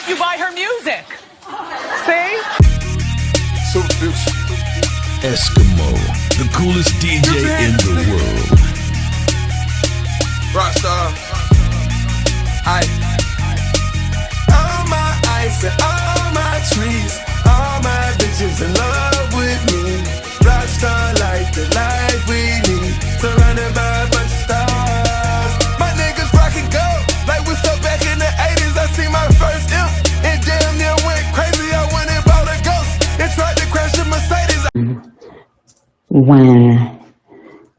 help you buy her music. See? Eskimo, the coolest DJ in the world. Rockstar. All my ice and all my trees, all my bitches in love with me. Rockstar like the life we need, surrounded by a bunch of stars. My niggas rockin' gold, like we stuck back in the 80s. I see my first imp, and damn near went crazy. I went and bought a ghost, and tried to crash a Mercedes.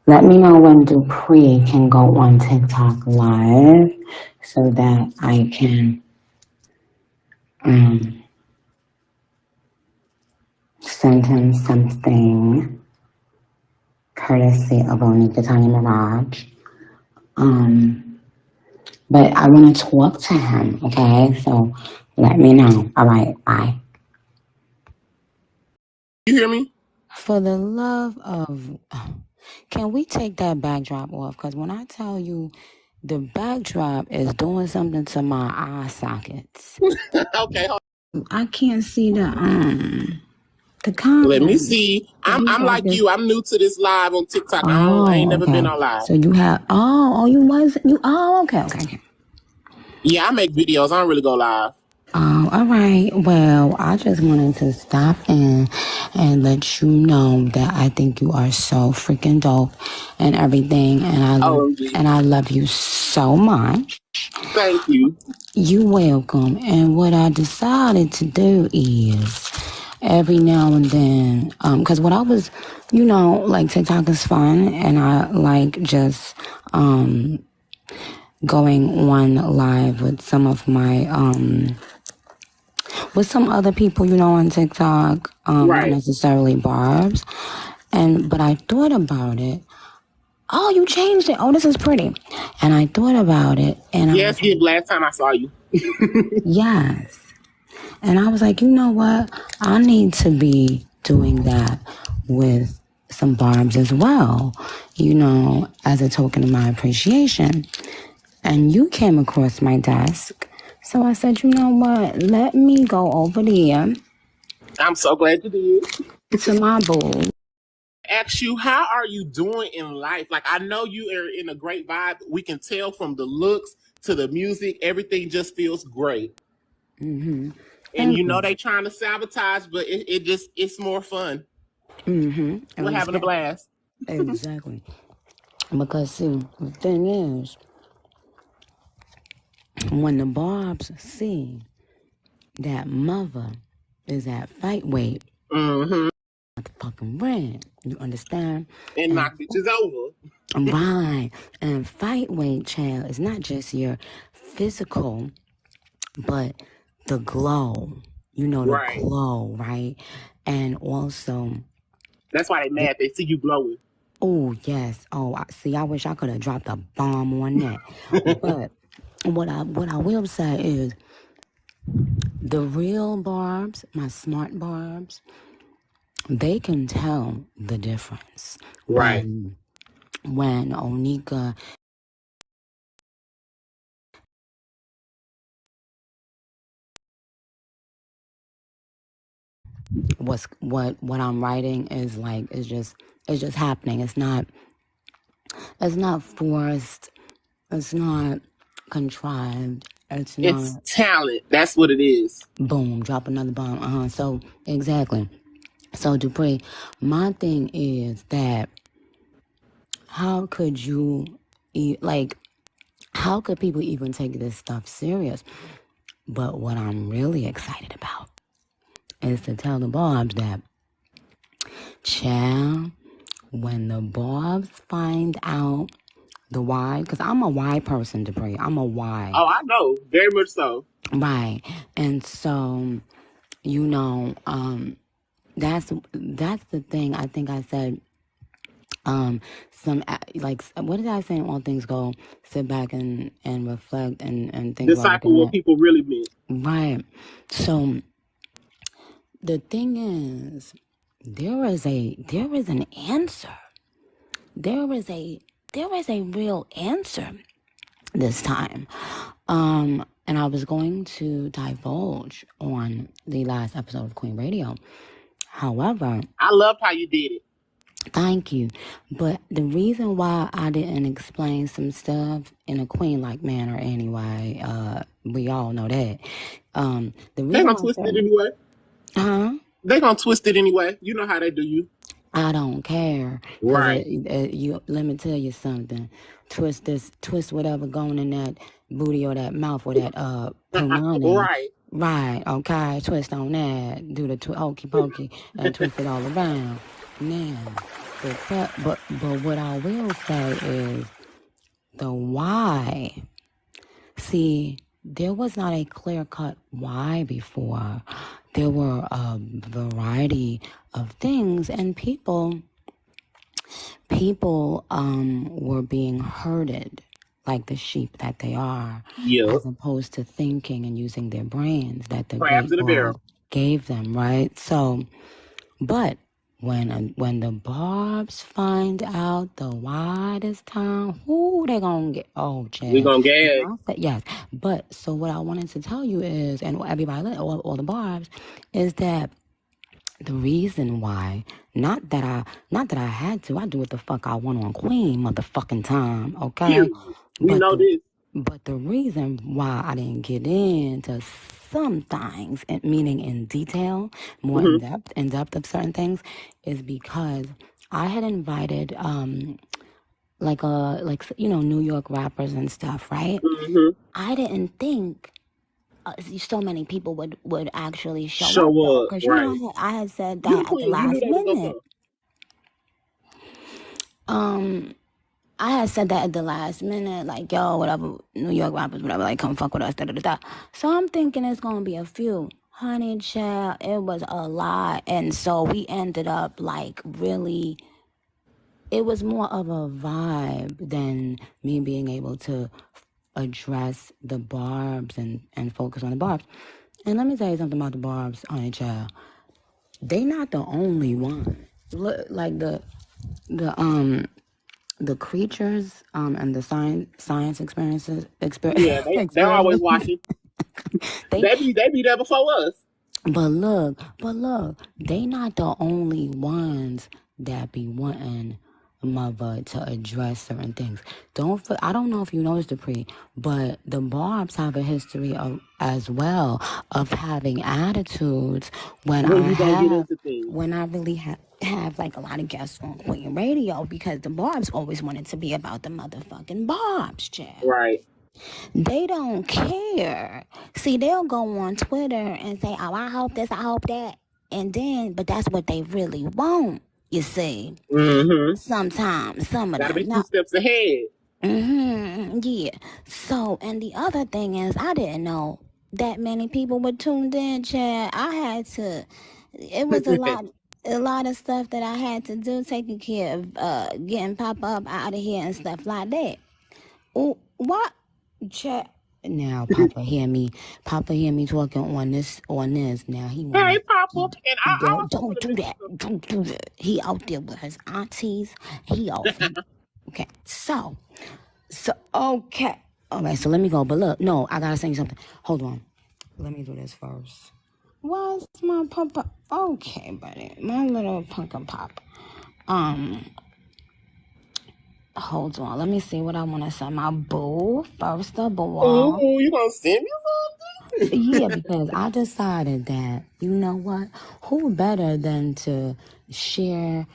Let me know when Dupriic can go on TikTok live so that I can send him something courtesy of Nicki Minaj. But I want to talk to him, okay? So let me know. All right, bye. You hear me? For the love of... Can we take that backdrop off? Because when I tell you the backdrop is doing something to my eye sockets. Okay, hold on. I can't see the comment. Let me see. I'm like you. I'm new to this live on TikTok. I ain't never been on live. So you have okay. Yeah, I make videos. I don't really go live. Oh, all right. Well, I just wanted to stop in and let you know that I think you are so freaking dope and everything, and I love you so much. Thank you. You're welcome. And what I decided to do is every now and then, because what I was, like TikTok is fun, and I like just going on live with some of my with some other people, on TikTok, not necessarily Barbz. But I thought about it. Oh, you changed it. Oh, this is pretty. And I thought about it. And yes, last time I saw you. Yes. And I was like, you know what? I need to be doing that with some Barbz as well, as a token of my appreciation. And you came across my desk. So I said, you know what? Let me go over there. I'm so glad you did. To my boo. Ask you, how are you doing in life? Like, I know you are in a great vibe. We can tell from the looks to the music. Everything just feels great. Mm-hmm. And they trying to sabotage, but it's more fun. Mm-hmm. We're having a blast. Exactly. Because, see, the thing is, when the Barbz see that mother is at fight weight, fucking red, you understand? And knock bitches over. Right. And fight weight, child, is not just your physical, but the glow. The glow, right? And also... That's why they mad. They see you glowing. Oh, yes. Oh, I wish I could have dropped a bomb on that. But what I will say is the real Barbz, my smart Barbz, they can tell the difference. Right. When Onika what I'm writing is like it's just happening. It's not forced. It's not contrived. It's talent. That's what it is. Boom, drop another bomb. So exactly. So Dupriic, my thing is that how could you how could people even take this stuff serious? But what I'm really excited about is to tell the Barbz that, child, when the Barbz find out the why, because I'm a why person, Dupriic. I'm a why. Oh, I know. Very much so. Right. And so, that's the thing. I think I said, what did I say? All things go, sit back and reflect and think decipher what people really mean. Right. So the thing is, there is an answer. There is a real answer this time. And I was going to divulge on the last episode of Queen Radio. However, I loved how you did it. thank you. But the reason why I didn't explain some stuff in a queen-like manner anyway, we all know that. The They're reason gonna twist it anyway. Huh? They're gonna twist it anyway. You know how they do you. I don't care. Right. Let me tell you something. Twist whatever going in that booty or that mouth or that punani. Right. Right, okay. Twist on that. Do the hokey pokey and twist it all around. Now, but what I will say is the why. See, there was not a clear-cut why before. There were a variety of things, and people were being herded like the sheep that they are, as opposed to thinking and using their brains that the Crabs in a great barrel God gave them, right? So, but when the Barbz find out the why this time, who they gonna get? Oh, Chad. We gonna gag. Yes, but so what I wanted to tell you is, and everybody, all the Barbz, is that the reason why, not that I had to, I do what the fuck I want on Queen motherfucking time, okay? We know this. But the reason why I didn't get into some things, meaning in detail, more in depth of certain things, is because I had invited New York rappers and stuff, right? I didn't think so many people would actually show up. Because, right. I had said that at the last minute. I had said that at the last minute, like, yo, whatever, New York rappers, whatever, like, come fuck with us, da-da-da-da. So I'm thinking it's going to be a few. Honey, child, it was a lot. And so we ended up, like, really, it was more of a vibe than me being able to address the Barbz and focus on the Barbz. And let me tell you something about the Barbz, honey, child. They not the only one. Look, like the creatures and the science experiences. Yeah, they're always watching. they be there before us. But look, they not the only ones that be wanting mother to address certain things. I don't know if you noticed, Dupriic, but the Barbz have a history as well of having attitudes when I really have like a lot of guests on Queen Radio, because the Barbz always wanted to be about the motherfucking Barbz, Chad. Right. They don't care. See, they'll go on Twitter and say, oh, I hope this, I hope that. But that's what they really want, you see. Sometimes, some of them. Gotta be 2 steps ahead. Yeah. So, and the other thing is, I didn't know that many people were tuned in, Chad. It was a lot of stuff that I had to do, taking care of getting Papa up out of here and stuff like that. Oh, what? Chad. Now, Papa hear me talking on this. Now he wanna, hey, Papa, and I don't do that. He out there with his aunties. He out. Okay, so okay. All right, so let me go. But look, no, I gotta say something. Hold on. Let me do this first. Why's my papa? Okay, buddy, my little pumpkin pop. Hold on. Let me see what I want to say. My boo, first of all. Oh, you gonna send me something? Yeah, because I decided that, you know what? Who better than to share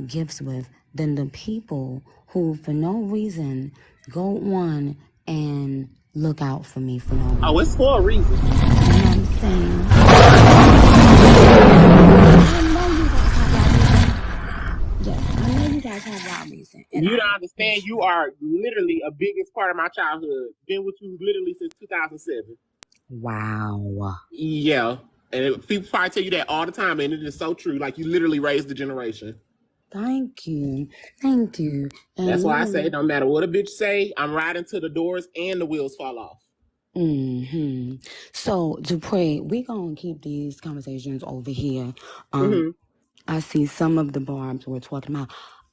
gifts with than the people who, for no reason, go on and look out for me for no reason. Oh, it's for a reason. You know what I'm saying? I know you guys have y'all reason. You don't understand. You are literally a biggest part of my childhood. Been with you literally since 2007. Wow. Yeah. And people probably tell you that all the time, and it is so true. Like, you literally raised the generation. Thank you. And that's why I say, no matter what a bitch say, I'm riding till the doors and the wheels fall off. So, Dupriic, we gonna keep these conversations over here. I see some of the Barbz we're talking about.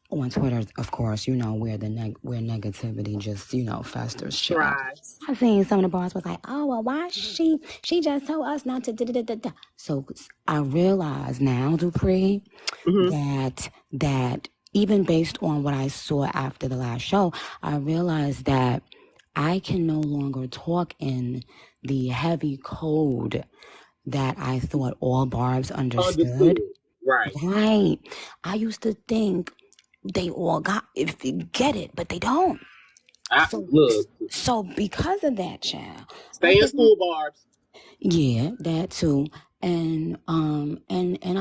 on Twitter, of course, where where negativity just, festers shit up. Thrives. I seen some of the bars was like, oh, well, why she just told us not to da-da-da-da-da. So I realize now, Dupriic, that even based on what I saw after the last show, I realized that I can no longer talk in the heavy code that I thought all Barbz understood. Right. Right. I used to think they all get it, but they don't. So because of that, child. Stay in school, Barbz. Yeah, that too. And I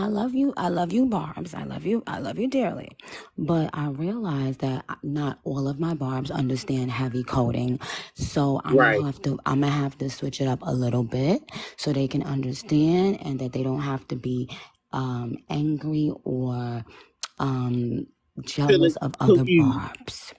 love you, Barbz. I love you dearly. But I realize that not all of my Barbz understand heavy coding. So I'm gonna have to switch it up a little bit so they can understand and that they don't have to be angry or jealous of other Barbz.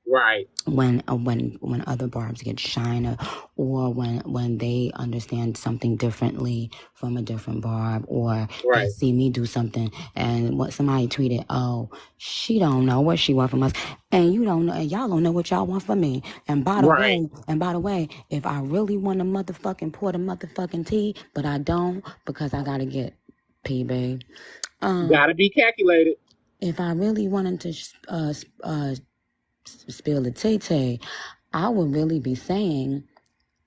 Right. When other Barbz get shiner, or when they understand something differently from a different Barb, or they see me do something and what somebody tweeted, oh, she don't know what she want from us, and you don't know, and y'all don't know what y'all want from me. And by the way, if I really want to motherfucking pour the motherfucking tea, but I don't because I gotta get PB. Gotta be calculated. If I really wanted to spill the tay-tay, I would really be saying,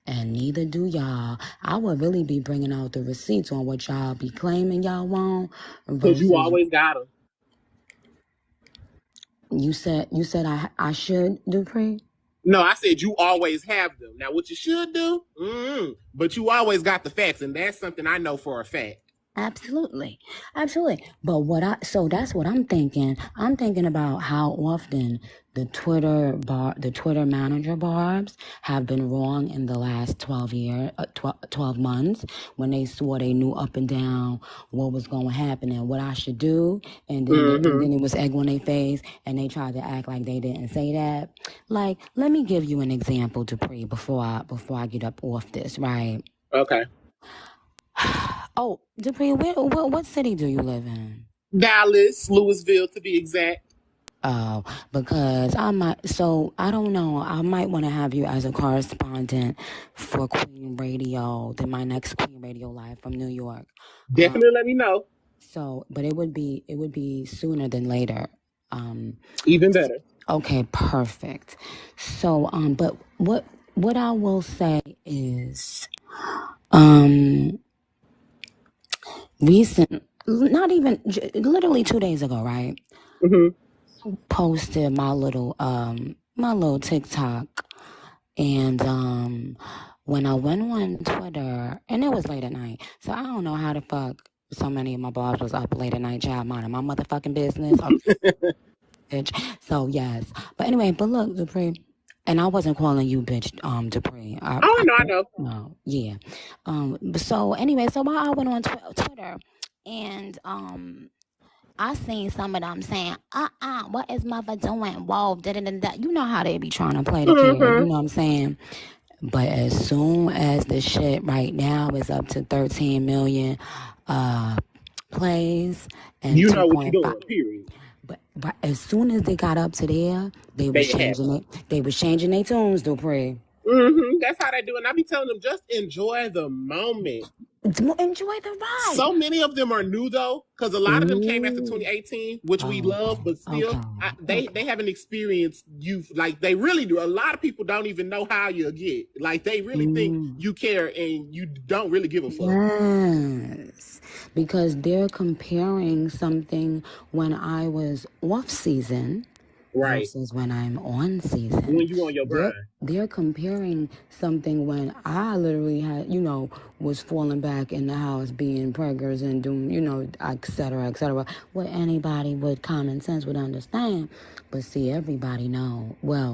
and neither do y'all, I would really be bringing out the receipts on what y'all be claiming y'all want. Because you always got them. You said I should, Dupriic? No, I said you always have them. Now, what you should do, but you always got the facts, and that's something I know for a fact. Absolutely. But so that's what I'm thinking. I'm thinking about how often the Twitter manager Barbz have been wrong in the last 12 months when they swore they knew up and down what was going to happen and what I should do. And then it was egg on their face and they tried to act like they didn't say that. Like, let me give you an example, Dupriic, before I get up off this, right? Okay. Oh, Dupriic, what city do you live in? Dallas, Louisville, to be exact. Oh, because I don't know. I might want to have you as a correspondent for Queen Radio, my next Queen Radio Live from New York. Definitely let me know. So, but it would be sooner than later. Even better. Okay, perfect. So, but what I will say is, not even literally 2 days ago, right? Posted my little TikTok, and when I went on Twitter, and it was late at night, so I don't know how the fuck so many of my Barbz was up late at night, child, minding my motherfucking business. Bitch. So yes, but anyway, but look, Dupriic. And I wasn't calling you bitch, Dupriic. I know. No, yeah. So anyway, so while I went on Twitter, and I seen some of them saying, what is mother doing? Whoa, da-da-da-da. You know how they be trying to play the kid, you know what I'm saying? But as soon as the shit right now is up to 13 million plays, and you know what you're doing, period. But as soon as they got up to there, they was changing their tunes, Dupriic. That's how they do it. And I be telling them, just enjoy the moment. Enjoy the ride. So many of them are new though, because a lot of them came after 2018, which we love, but still, they haven't experienced youth like they really do. A lot of people don't even know how you get. Like they really think you care, and you don't really give a fuck. Yes, because they're comparing something when I was off season. Right. Versus when I'm on season. When you on your grind. They're comparing something when I literally had, was falling back in the house being preggers and doing, et cetera, what anybody with common sense would understand. But see, everybody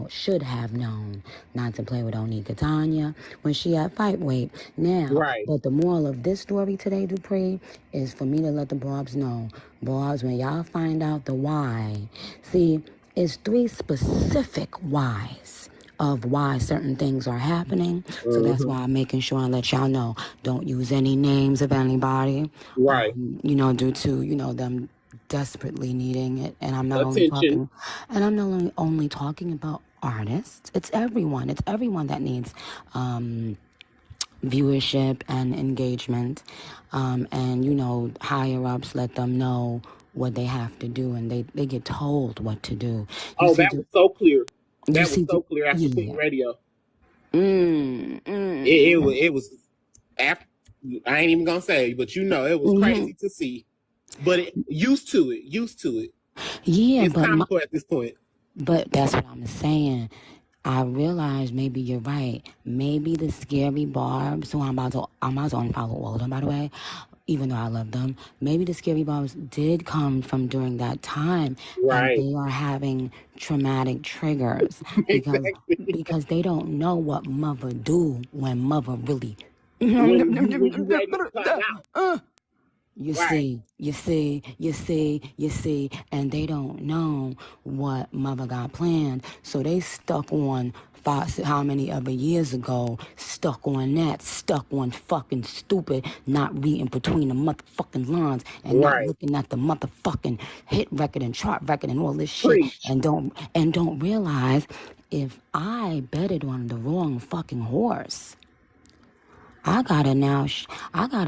should have known not to play with Onika Tanya when she had fight weight. Now, but the moral of this story today, Dupriic, is for me to let the Barbz know. Barbz, when y'all find out the why, see, it's 3 specific whys of why certain things are happening. So that's why I'm making sure I let y'all know. Don't use any names of anybody. Right. Due to, them desperately needing it. And I'm not Attention. only talking about artists. It's everyone. It's everyone that needs viewership and engagement. And, you know, higher ups let them know what they have to do, and they get told what to do. That was so clear. That was so clear after yeah. Queen Radio. It was after, I ain't even gonna say, but you know, it was crazy to see. But used to it. Yeah, it's comical at this point. But that's what I'm saying. I realize maybe you're right. Maybe the scary Barbz, who I'm about to unfollow all of them, by the way, even though I love them. Maybe the scary Barbz did come from during that time, right? And they are having traumatic triggers because they don't know what mother do when mother really. You ready to cut out. You see, and they don't know what mother got planned. So they stuck on how many other years ago, stuck on fucking stupid, not reading between the motherfucking lines and not looking at the motherfucking hit record and chart record and all this shit. And don't realize if I betted on the wrong fucking horse, I gotta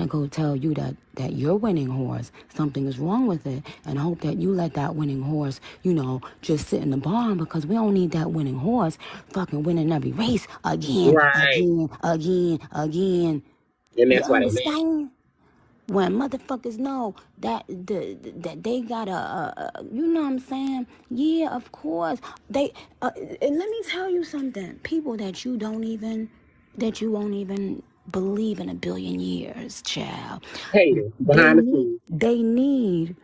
go tell you that your winning horse, something is wrong with it, and hope that you let that winning horse, you know, just sit in the barn, because we don't need that winning horse fucking winning every race again. And that's why they mad. When motherfuckers know that they gotta, you know what I'm saying? Yeah, of course. And let me tell you something. People that you won't even believe in a billion years, child. They need,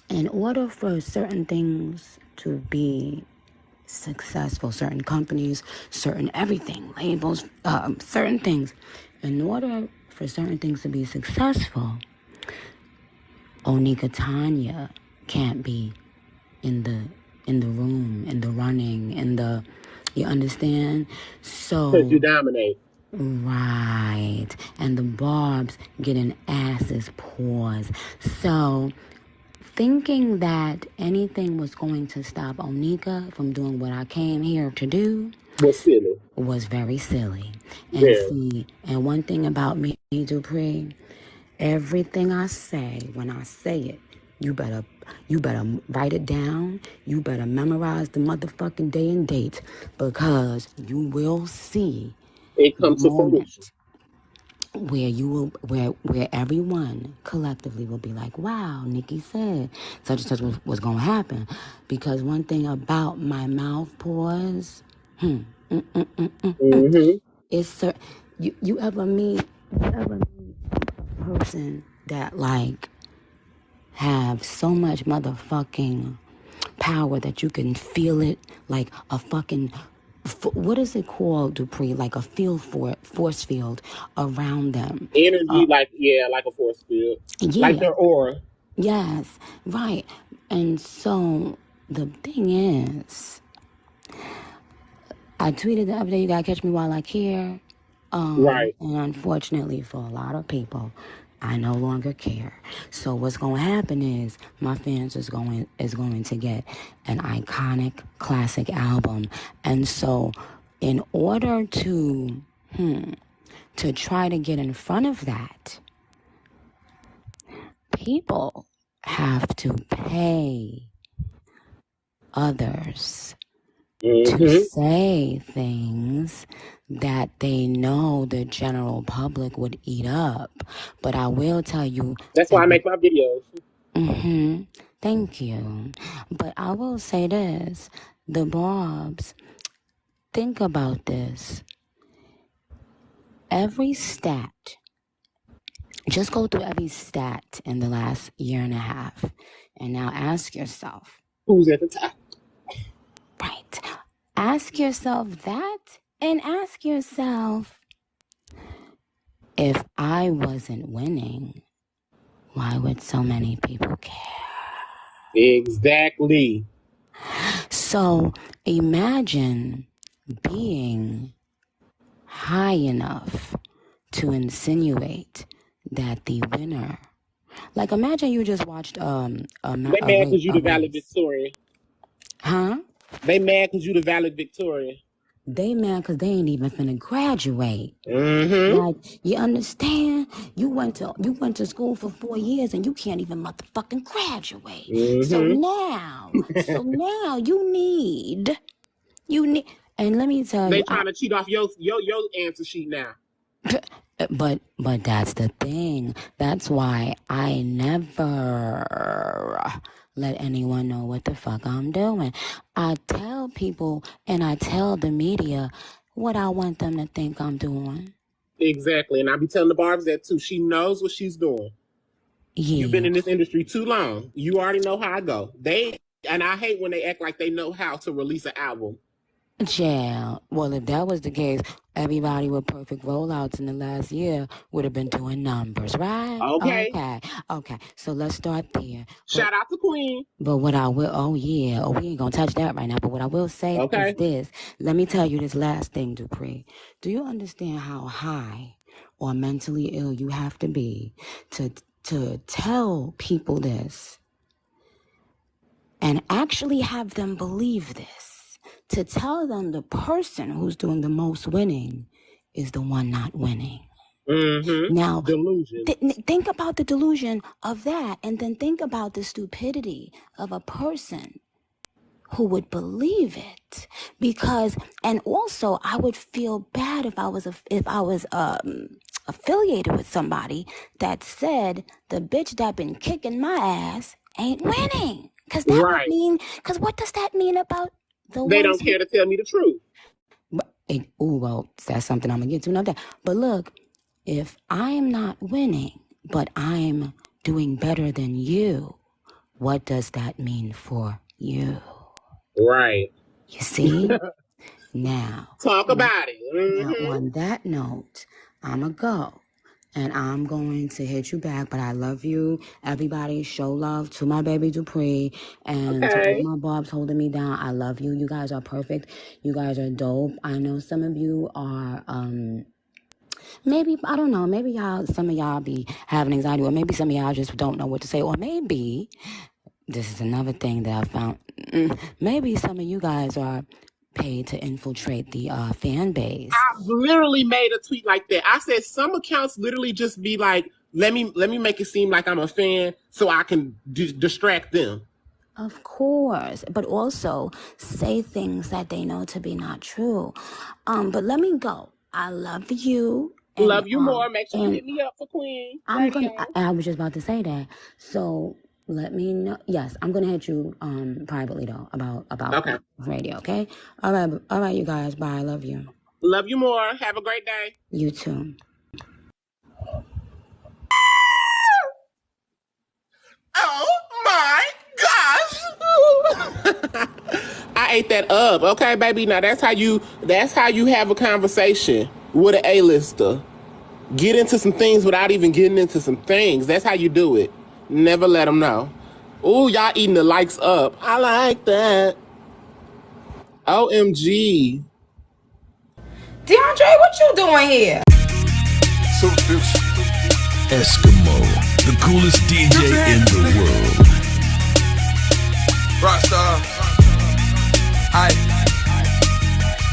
in order for certain things to be successful, certain companies, certain everything, labels, certain things, in order for certain things to be successful, Onika Tanya can't be in the room, in the running, you understand? So, because you dominate. Right. And the Barbz getting asses paws. So, thinking that anything was going to stop Onika from doing what I came here to do was very silly. And one thing about me, Dupriic, everything I say, when I say it, you better write it down. You better memorize the motherfucking day and date, because you will see it comes to fruition where everyone collectively will be like, wow, Nicki said such and such was going to happen. Because one thing about my mouth pause, it's you ever meet a person that like have so much motherfucking power that you can feel it, like a fucking, what is it called, Dupriic? Like a force field around them. Energy, like a force field. Yeah. Like their aura. Yes, right. And so the thing is, I tweeted the other day, you gotta catch me while I care. And unfortunately for a lot of people, I no longer care. So what's going to happen is my fans is going to get an iconic classic album. And so in order to try to get in front of that, people have to pay others to say things that they know the general public would eat up. But I will tell you... That's why I make my videos. Thank you. But I will say this. The Barbz, think about this. Every stat... Just go through every stat in the last year and a half. And now ask yourself... Who's at the top? Right. Ask yourself that, and ask yourself, if I wasn't winning, why would so many people care? Exactly. So imagine being high enough to insinuate that the winner Like, imagine you just watched They mad because you the valedictorian. Huh? They mad because you the valedictorian. They mad because they ain't even finna graduate. Mm-hmm. Like, you understand? You went to school for 4 years and you can't even motherfucking graduate. Mm-hmm. So now you need, and let me tell you, they trying to cheat off your answer sheet now. But that's the thing. That's why I never let anyone know what the fuck I'm doing. I tell people and I tell the media what I want them to think I'm doing. Exactly. And I be telling the Barbz that too. She knows what she's doing. Yeah. You've been in this industry too long. You already know how I go. And I hate when they act like they know how to release an album. Yeah. Well, if that was the case, everybody with perfect rollouts in the last year would have been doing numbers, right? Okay. So let's start there. Shout out to Queen. But what I will, we ain't gonna touch that right now. But what I will say is this. Let me tell you this last thing, Dupriic. Do you understand how high or mentally ill you have to be to tell people this and actually have them believe this? To tell them the person who's doing the most winning is the one not winning. Mm-hmm. Now, delusion. Think about the delusion of that, and then think about the stupidity of a person who would believe it. Because, and also, I would feel bad if I was affiliated with somebody that said the bitch that been kicking my ass ain't winning. Because that would mean. Because what does that mean about? They don't care to tell me the truth. Well, that's something I'm going to get to another day. But look, if I'm not winning, but I'm doing better than you, what does that mean for you? Right. You see? Now. Talk about it. Mm-hmm. Now, on that note, I'm going to go. And I'm going to hit you back, but I love you. Everybody, show love to my baby Dupriic and to all my Barbz holding me down. I love you. You guys are perfect. You guys are dope. I know some of you are, maybe, I don't know, maybe some of y'all be having anxiety, or maybe some of y'all just don't know what to say, or maybe, this is another thing that I found, maybe some of you guys are paid to infiltrate the fan base. I literally made a tweet like that. I said some accounts literally just be like, let me make it seem like I'm a fan so I can distract them. Of course, but also say things that they know to be not true. But let me go. I love you. And, love you more. Make sure you hit me up for Queen. I was just about to say that. So let me know. Yes, I'm gonna hit you privately though about radio. Okay. All right, you guys. Bye. I love you. Love you more. Have a great day. You too. Oh my gosh! I ate that up. Okay, baby. Now that's how you have a conversation with an A-lister. Get into some things without even getting into some things. That's how you do it. Never let them know. Ooh, y'all eating the likes up. I like that. OMG. DeAndre, what you doing here? Eskimo, the coolest DJ in the world. Rockstar.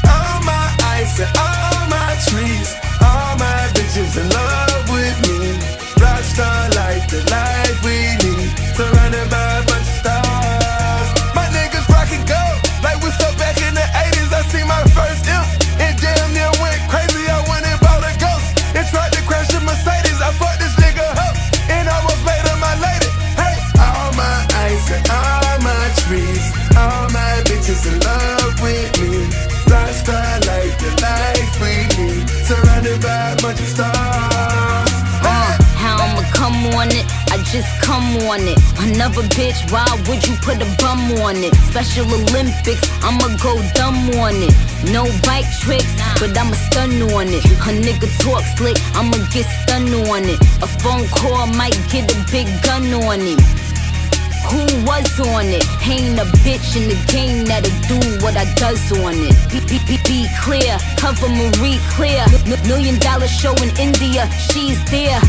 All my ice and all my trees, all my bitches in love with me. Rockstar like the life we need, surrounded by a bunch of stars. My niggas rockin' gold, like we stuck back in the 80s. I see my first imp, and damn near went crazy. I went and bought a ghost, and tried to crash a Mercedes. I fucked this nigga up, and almost made her my lady. Hey, all my ice and all my trees, all my bitches in love with me. Rockstar like the life we need, surrounded by a bunch of stars. How I'ma come on it, I just come on it. Another bitch, why would you put a bum on it? Special Olympics, I'ma go dumb on it. No bike tricks, but I'ma stun on it. A nigga talk slick, I'ma get stunned on it. A phone call might get a big gun on him. Who was on it? Ain't a bitch in the game that'll do what I does on it. Be clear, cover Marie clear. $1 million show in India, she's there.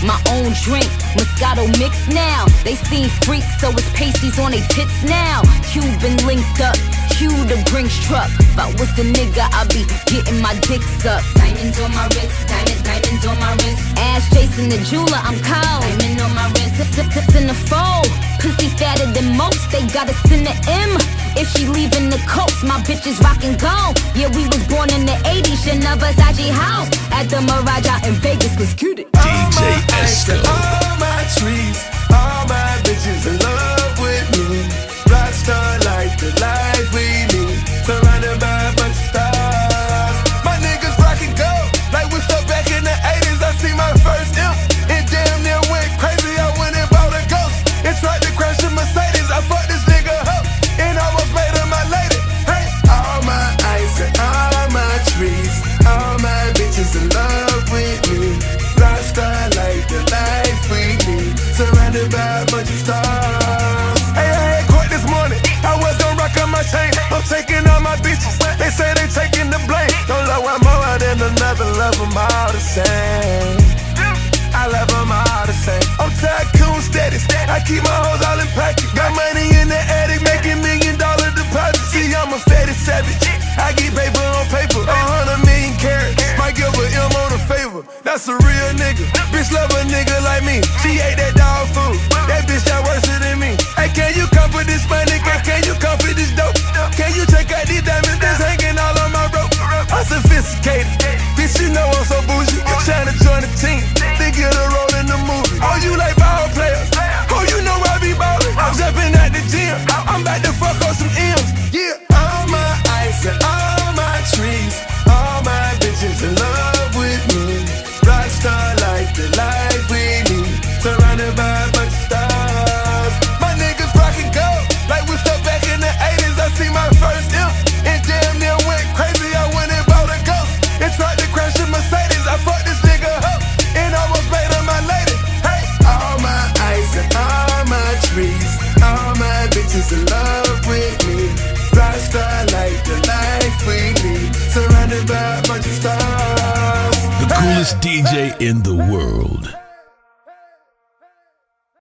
my own drink, Moscato mix now. They seen freaks, so it's pasties on they tits now. Cuban linked up, Q the Brinks truck. If I was the nigga, I'd be getting my dicks up. Diamonds on my wrist, diamonds on my wrist. Ass chasing the jeweler, I'm cold. Diamond on my wrist, tips in the fold. Pussy fatter than most, they gotta send the M. If she leaving the coast, my bitches rockin' gold. Yeah, we was born in the 80s, Chanel Versace house. At the Mirage out in Vegas, let's get it. DJ Esco. All my trees, all my bitches in love with me. Rockstar like the life we need. Surrounded by a bunch of stars. My niggas rockin' gold, like we stuck back in the 80s. I see my first imp, it damn near went crazy. I went and bought a ghost and tried to crash a Mercedes. I fucked this nigga up and almost made her my lady. Hey, all my ice and all my trees, all my bitches in love with me. Rockstar like the life we need. Surrounded by a bunch of stars. Hey, I had court this morning. I was gonna rock on my chain. I'm taking all my bitches. They say they taking the blame. Don't love one more than another. Love them all the same. I love them all the same. I'm tycoon status. I keep my hoes all in pocket. Got money in the attic, making $1 million deposits. See, I'm a fatty savage. I get paper on paper, 100 million carats. Might give a M on a favor. That's a real nigga. Bitch love a nigga like me. She ate that dog food. That bitch got worse than me. Hey, can you come for this money? Can you come for this dope? Can you check out these diamonds that's hanging all on my rope? I'm sophisticated. Bitch, you know I'm so bougie. Trying to join the team. They get a role in the movie. Oh, you like ball players? Oh, you know I be ballin'. I'm jumping at the gym. I'm about to fuck on some M's. Yeah, all my ice and all my trees, all my bitches in love with me. Rockstar like the life we need. Surrounded by a bunch of stars. My niggas rockin' gold, like we stuck back in the 80s. I see my first imp, and damn near went crazy. I went and bought a ghost and tried to crash a Mercedes. I fucked this nigga up and almost made her my lady. Hey, all my ice and all my trees, all my bitches in love with me. Rockstar like the life we need. Surrounded by a bunch of stars. The coolest DJ in the world.